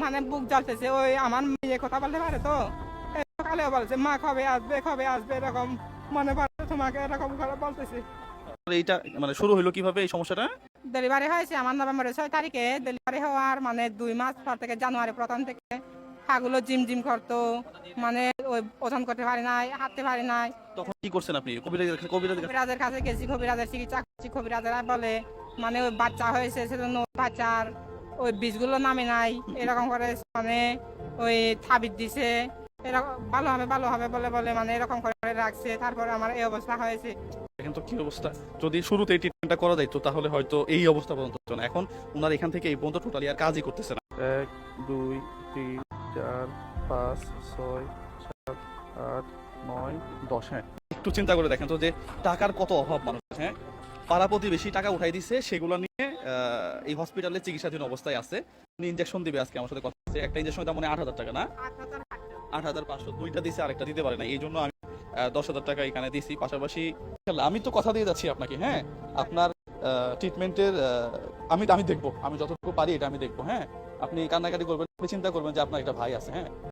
মানে বুক জ্বলতেছে। ওই আমার মেয়ে কথা বলতে পারে তো, সকালেও বলছে মা কবে আসবে কবে আসবে, এরকম মনে পড়ে তোমাকে, এরকম করে বলতেছে। এইটা মানে শুরু হলো কিভাবে এই সমস্যাটা? ডেলিভারি হয়েছে আমার নভেম্বরের 6 তারিখে। ডেলিভারি হওয়ার মানে 2 মাস পর থেকে, জানুয়ারি প্রথম থেকে পাগুলো জিম জিম করতো, মানে ওই ওজন করতে পারি নাই, হাঁটতে পারি নাই। তখন কি করছেন আপনি? কবিরাজের কাছে? কবিরাজের কাছে গেছি, কবিরাজের চিকিৎসা করছি। কবিরাজেরা বলে মানে ওই বাচ্চা হয়েছে, সেজন্য বাচ্চার ওই বীজগুলো নামে নাই, এরকম করে মানে ওই তাবিজ দিছে, এরকম ভালো হবে ভালো হবে বলে বলে মানে এরকম করে রাখছে। তারপরে আমার এই অবস্থা হয়েছে। এখন তো কি অবস্থা, যদি শুরুতে ট্রিটমেন্টটা করা যাইতো তাহলে হয়তো এই অবস্থা পর্যন্ত হতো না। এখন ওনার এখান থেকে এই পর্যন্ত টোটালি আর কাজই করতেছে না। 1 2 3 4 5 6 7 8 9 10। হ্যাঁ, একটু চিন্তা করে দেখেন তো যে টাকার কত অভাব মানুষ। হ্যাঁ, পাড়া প্রতিবেশী টাকা উঠাই দিছে, সেগুলো নিয়ে এই হসপিটালে চিকিৎসাধীন অবস্থায় আছে। উনি ইনজেকশন দিবে আজকে, আমার সাথে কথা আছে। একটা ইনজেকশন দাম মানে 8,000 টাকা না? 8,500। দুইটা দিছে, আরেকটা দিতে পারে না, এই জন্য আমি 10,000 টাকা এখানে দিছি। পাশাপাশি আমি তো কথা দিয়ে যাচ্ছি আপনাকে। হ্যাঁ, আপনার ট্রিটমেন্টের আমি আমি দেখবো, আমি যতটুকু পারি এটা আমি দেখবো। হ্যাঁ, আপনি কান্নাকাটি করবেন, আপনি চিন্তা করবেন যে আপনার একটা ভাই আছে। হ্যাঁ।